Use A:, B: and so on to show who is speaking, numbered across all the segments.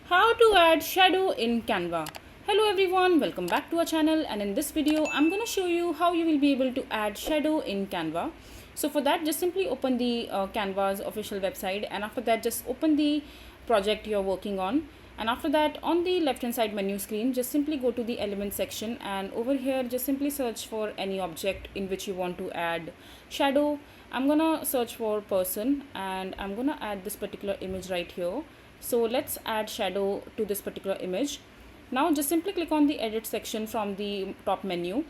A: How to add shadow in Canva. Hello everyone, welcome back to our channel, and in this video I'm going to show you how you will be able to add shadow in Canva. So for that, just simply open the Canva's official website, and after that just open the project you're working on, and after that on the left hand side menu screen just simply go to the element section, and over here just simply search for any object in which you want to add shadow. I'm gonna search for person, and I'm gonna add this particular image right here. So let's add shadow to this particular image. Now just simply click on the edit section from the top menu,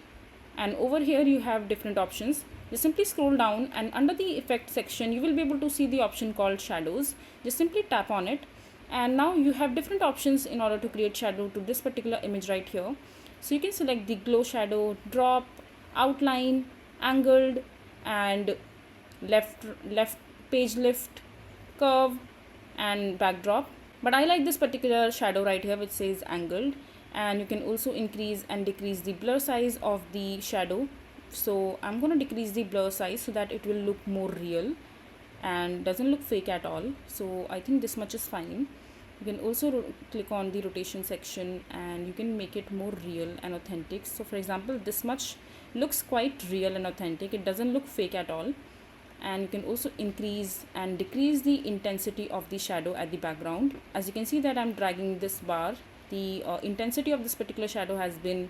A: and over here you have different options. Just simply scroll down, and under the effect section you will be able to see the option called shadows. Just simply tap on it, and now you have different options in order to create shadow to this particular image right here. So you can select the glow shadow, drop, outline, angled, and left page lift, curve, and backdrop. But I like this particular shadow right here which says angled, and you can also increase and decrease the blur size of the shadow. So I'm going to decrease the blur size so that it will look more real and doesn't look fake at all. So I think this much is fine. You can also click on the rotation section, and you can make it more real and authentic. So for example, this much looks quite real and authentic, it doesn't look fake at all. And you can also increase and decrease the intensity of the shadow at the background. As you can see that I'm dragging this bar, the intensity of this particular shadow has been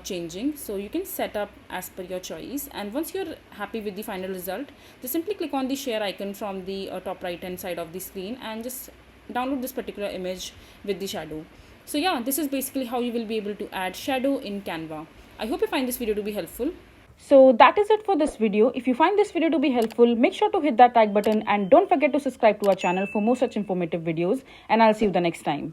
A: changing. So you can set up as per your choice, and once you're happy with the final result, just simply click on the share icon from the top right hand side of the screen and just download this particular image with the shadow. So yeah, this is basically how you will be able to add shadow in Canva. I hope you find this video to be helpful. So that is it for this video. If you find this video to be helpful, make sure to hit that like button, and don't forget to subscribe to our channel for more such informative videos, and I'll see you the next time.